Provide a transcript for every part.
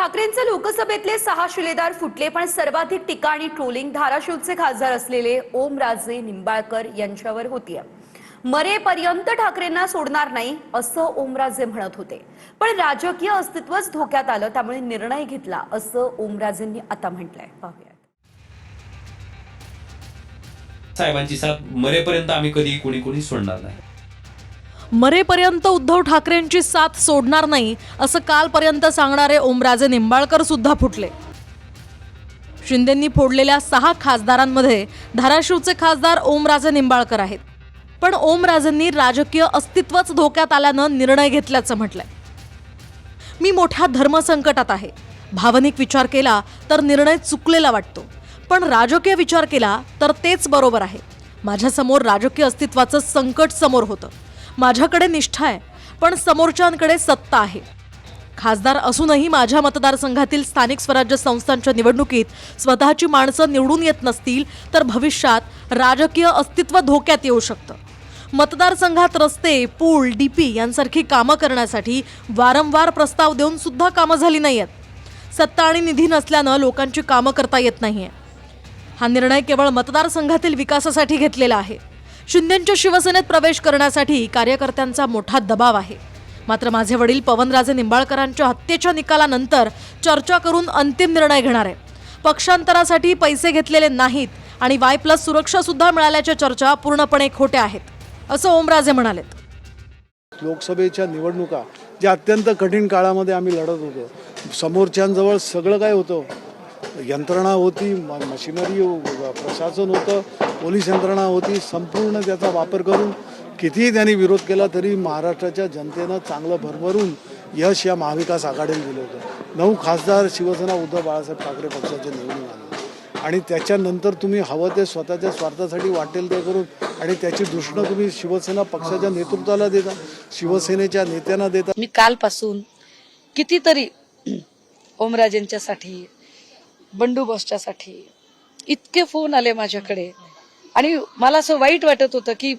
ठाकरेंचे लोकसभेतले 6 शिलेदार फुटले, पण सर्वाधिक टीका आणि ट्रोलिंग धाराशिवचे खासदार असलेले ओमराजे निंबाळकर यांच्यावर होतीये. मरेपर्यंत ठाकरेंना सोडणार नाही असं ओमराजे म्हणत होते, पण राजकीय अस्तित्वच धोक्यात आलं, त्यामुळे निर्णय घेतला असं ओमराजेंनी आता म्हटलंय. पाहूया. साहेबांची साथ मरेपर्यंत आम्ही कधी कोणी सोडणार नाही. मरेपर्यंत उद्धव ठाकरेंची साथ सोडणार नाही असं कालपर्यंत सांगणारे ओमराजे निंबाळकर सुद्धा फुटले. शिंदेंनी फोडलेल्या 6 खासदारांमध्ये धाराशिवचे खासदार ओमराजे निंबाळकर आहेत. पण ओमराजेंनी राजकीय अस्तित्वच धोक्यात आल्यानं निर्णय घेतल्याचं म्हटलंय. मी मोठ्या धर्मसंकटात आहे. भावनिक विचार केला तर निर्णय चुकलेला वाटतो, पण राजकीय विचार केला तर तेच बरोबर आहे. माझ्यासमोर राजकीय अस्तित्वाचं संकट समोर होतं. माझ्याकडे निष्ठा आहे, पण समोरच्यांकडे सत्ता आहे. खासदार असूनही माझ्या मतदारसंघातील स्थानिक स्वराज्य संस्थांच्या निवडणुकीत स्वतःची माणसं निवडून येत नसतील तर भविष्यात राजकीय अस्तित्व धोक्यात येऊ शकतं. मतदारसंघात रस्ते, पूल, डीपी यांसारखी कामं करण्यासाठी वारंवार प्रस्ताव देऊन सुद्धा कामं झाली नाही आहेत. सत्ता आणि निधी नसल्यानं लोकांची कामं करता येत नाहीये. हा निर्णय केवळ मतदारसंघातील विकासासाठी घेतलेला आहे. शिंदेंच्या शिवसेनेत प्रवेश करण्यासाठी कार्यकर्त्यांचा मोठा दबाव आहे. मात्र माझे वडील पवनराजे निंबाळकरांच्या हत्येच्या निकालानंतर चर्चा करून अंतिम निर्णय घेणार आहे. पक्षांतरासाठी पैसे घेतलेले नाहीत आणि Y+ सुरक्षा सुद्धा मिळाल्याच्या चर्चा पूर्णपणे खोट्या आहेत, असं ओमराजे म्हणालेत. लोकसभेच्या निवडणुका ज्या अत्यंत कठीण काळामध्ये आम्ही लढत होतो, समोरच्यांजवळ सगळं काय होतं, यंत्रणा होती, मशिनरी, प्रशासन होतं, पोलीस यंत्रणा होती. संपूर्ण त्याचा वापर करून कितीही त्यांनी विरोध केला तरी महाराष्ट्राच्या जनतेनं चांगलं भरभरून यश या महाविकास आघाडीला दिलं होतं. 9 खासदार शिवसेना उद्धव बाळासाहेब ठाकरे पक्षाचे निवडून आले आणि त्याच्यानंतर तुम्ही हवं ते स्वतःच्या स्वार्थासाठी वाटेल ते करून आणि त्याची दृष्टीनं तुम्ही शिवसेना पक्षाच्या नेतृत्वाला देता, शिवसेनेच्या नेत्यांना देता. मी कालपासून कितीतरी ओमराजेंच्यासाठी, बंडू बॉसच्यासाठी इतके फोन आले माझ्याकडे आणि मला असं वाईट वाटत होतं की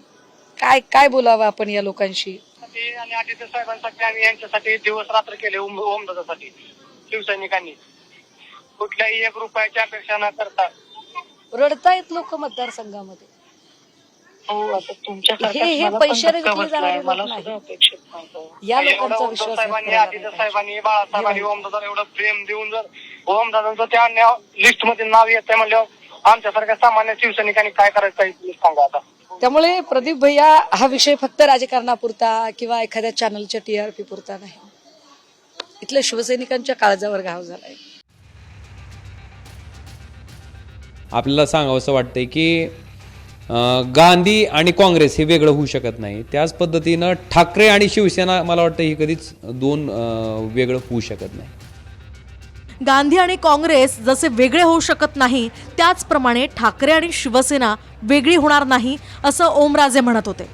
काय बोलावं आपण या लोकांशी. आणि आदित्य साहेबांसाठी आम्ही यांच्यासाठी दिवस रात्र केले. ओमदादासाठी शिवसैनिकांनी कुठल्याही 1 रुपयाची अपेक्षा न करता रडतायत लोक मतदारसंघामध्ये. हे पैशाने घेतले जाणारे लोक नाही. या लोकांचा विश्वास आदित्य साहेबांनी, बाळासाहेबांनी ओमदादाला एवढं प्रेम देऊन जर ओमदादांचं त्या लिस्ट मध्ये नाव येतंय म्हणल्यावर आमच्यासारख्या सामान्य शिवसैनिकांनी काय करायचं काही सांगा आता. त्यामुळे प्रदीप भैया, हा विषय फक्त राजकारणापुरता किंवा एखाद्या चॅनलच्या TRP पुरता नाही. इथल्या शिवसैनिकांच्या काळजावर घाव झालाय. आपल्याला सांगावंसं वाटतंय की गांधी आणि काँग्रेस हे वेगळं होऊ शकत नाही. त्याच पद्धतीनं ठाकरे आणि शिवसेना मला वाटतं ही कधीच 2 वेगळं होऊ शकत नाही. गांधी आणि काँग्रेस जसे वेगळे होऊ शकत नाही, त्याचप्रमाणे ठाकरे आणि शिवसेना वेगळी होणार नाही असं ओमराजे म्हणत होते.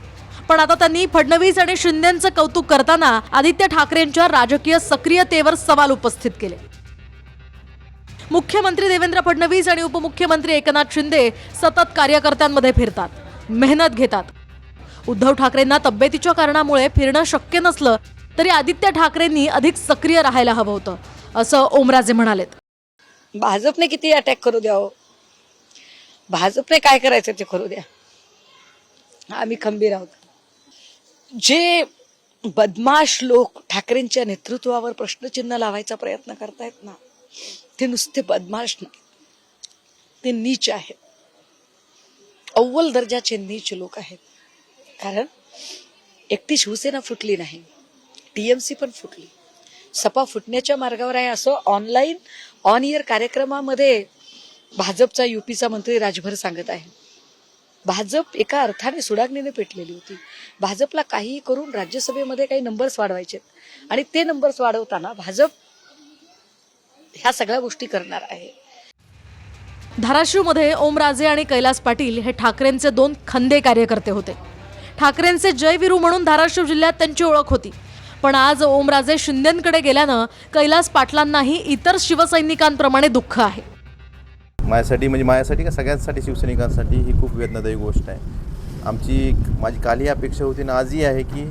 पण आता त्यांनी फडणवीस आणि शिंदेंचं कौतुक करताना आदित्य ठाकरेंच्या राजकीय सक्रियतेवर सवाल उपस्थित केले. मुख्यमंत्री देवेंद्र फडणवीस आणि उपमुख्यमंत्री एकनाथ शिंदे सतत कार्यकर्त्यांमध्ये फिरतात, मेहनत घेतात. उद्धव ठाकरेंना तब्येतीच्या कारणामुळे फिरणं शक्य नसलं तरी आदित्य ठाकरेंनी अधिक सक्रिय राहायला हवं होतं, असं ओमराजे म्हणालेत. भाजपने किती अटॅक करू द्यावं, भाजपने काय करायचं ते करू द्या, आम्ही खंबीर आहोत. जे बदमाश लोक ठाकरेंच्या नेतृत्वावर प्रश्नचिन्ह लावायचा प्रयत्न करतायत ना, ते नुसते बदमाश नाही, ते नीच आहेत, अव्वल दर्जाचे नीच लोक आहेत. कारण एकटी शिवसेना फुटली नाही, TMC पण फुटली, सपा फुटण्याच्या मार्गावर आहे असं ऑनलाईन ऑन इयर कार्यक्रमामध्ये भाजपचा UPचा मंत्री राजभर सांगत आहे. भाजप एका अर्थाने सुडाग्नीने पेटलेली होती. भाजपला काही करून राज्यसभेमध्ये काही नंबर्स वाढवायचे आणि ते नंबर्स वाढवताना भाजप ह्या सगळ्या गोष्टी करणार आहे. धाराशिवमध्ये ओमराजे आणि कैलास पाटील हे ठाकरेंचे 2 खंदे कार्यकर्ते होते. ठाकरेंचे जयवीरू म्हणून धाराशिव जिल्ह्यात त्यांची ओळख होती. पण आज ओमराजे शिंदेंकडे गेल्यानं कैलास पाटलांनाही इतर शिवसैनिकांप्रमाणे दुःख आहे. माझ्यासाठी का सगळ्यांसाठी, शिवसैनिकांसाठी ही खूप वेदनादायी गोष्ट आहे. माझी कालही अपेक्षा होती आणि आजही आहे की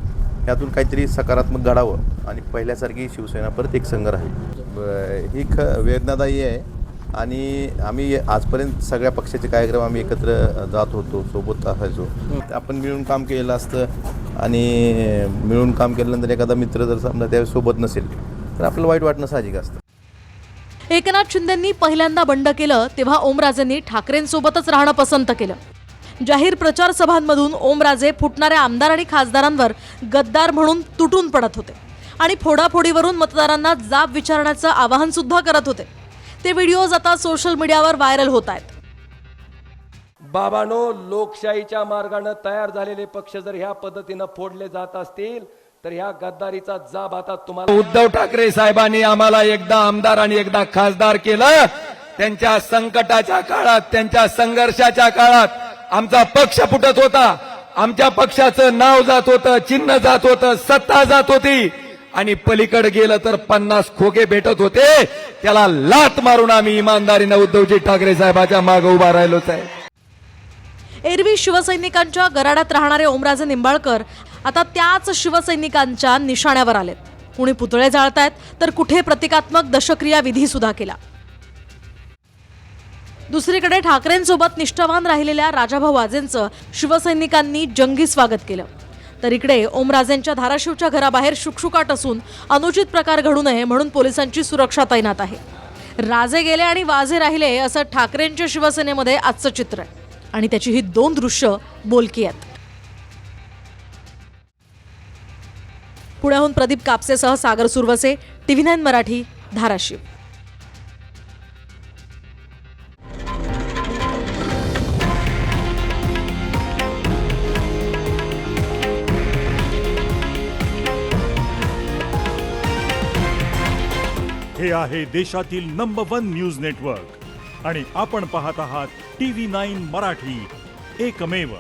यातून काहीतरी सकारात्मक घडावं आणि पहिल्यासारखी शिवसेना परत एक संघ राहील. ही वेदनादायी आहे आणि आम्ही आजपर्यंत सगळ्या पक्षाचे कार्यक्रम आम्ही एकत्र जात होतो, सोबत असायचो. आपण मिळून काम केलेलं असतं आणि मिळून काम केल्यानंतर एखादा मित्र जर समजा त्यावेळेस सोबत नसेल तर आपल्याला वाईट वाटणं साहजिक असतं. एकनाथ शिंदेंनी पहिल्यांदा बंड केलं तेव्हा ओमराजेंनी ठाकरेंसोबतच राहणं पसंत केलं. जाहीर प्रचार सभांमधून ओमराजे फुटणाऱ्या आमदार आणि खासदारांवर गद्दार म्हणून तुटून पडत होते आणि फोडाफोडीवरून मतदारांना जाब विचारण्याचं आवाहन सुद्धा करत होते. ते व्हिडिओज आता सोशल मीडियावर व्हायरल होत आहेत. बाबांनो, लोकशाहीच्या मार्गाने तयार झालेले पक्ष जर ह्या पद्धतीनं फोडले जात असतील तर ह्या गद्दारीचा जाब आता तुम्हाला. उद्धव ठाकरे साहेबांनी आम्हाला एकदा आमदार आणि एकदा खासदार केलं. त्यांच्या संकटाच्या काळात, त्यांच्या संघर्षाच्या काळात आमचा पक्ष फुटत होता, आमच्या पक्षाचं नाव जात होतं, चिन्ह जात होतं, सत्ता जात होती आणि पलीकडे गेलं तर 50 खोके भेटत होते. त्याला लात मारून आम्ही इमानदारीनं उद्धवजी ठाकरे साहेबांच्या मागे उभा राहिलोच आहे. एरवी शिवसैनिकांच्या गराडात राहणारे ओमराजे निंबाळकर आता त्याच शिवसैनिकांच्या निशाण्यावर आलेत. कुणी पुतळे जाळतायत तर कुठे प्रतिकात्मक दशक्रिया विधी सुद्धा केला. दुसरीकडे ठाकरेंसोबत निष्ठावान राहिलेल्या राजाभाऊ वाजेंचं शिवसैनिकांनी जंगी स्वागत केलं. तर इकडे ओमराजेंच्या धाराशिवच्या घराबाहेर शुकशुकाट असून अनुचित प्रकार घडू नये म्हणून पोलिसांची सुरक्षा तैनात आहे. राजे गेले आणि वाजे राहिले असं ठाकरेंच्या शिवसेनेमध्ये आजचं चित्र आहे आणि त्याची ही 2 दृश्य बोलकी आहेत. पुण्याहून प्रदीप कापसेसह सागर सुरवसे, TV9 मराठी, धाराशिव. हे आहे देशातील नंबर 1 न्यूज नेटवर्क आणि आपण पाहत आहात TV9 मराठी, एकमेव.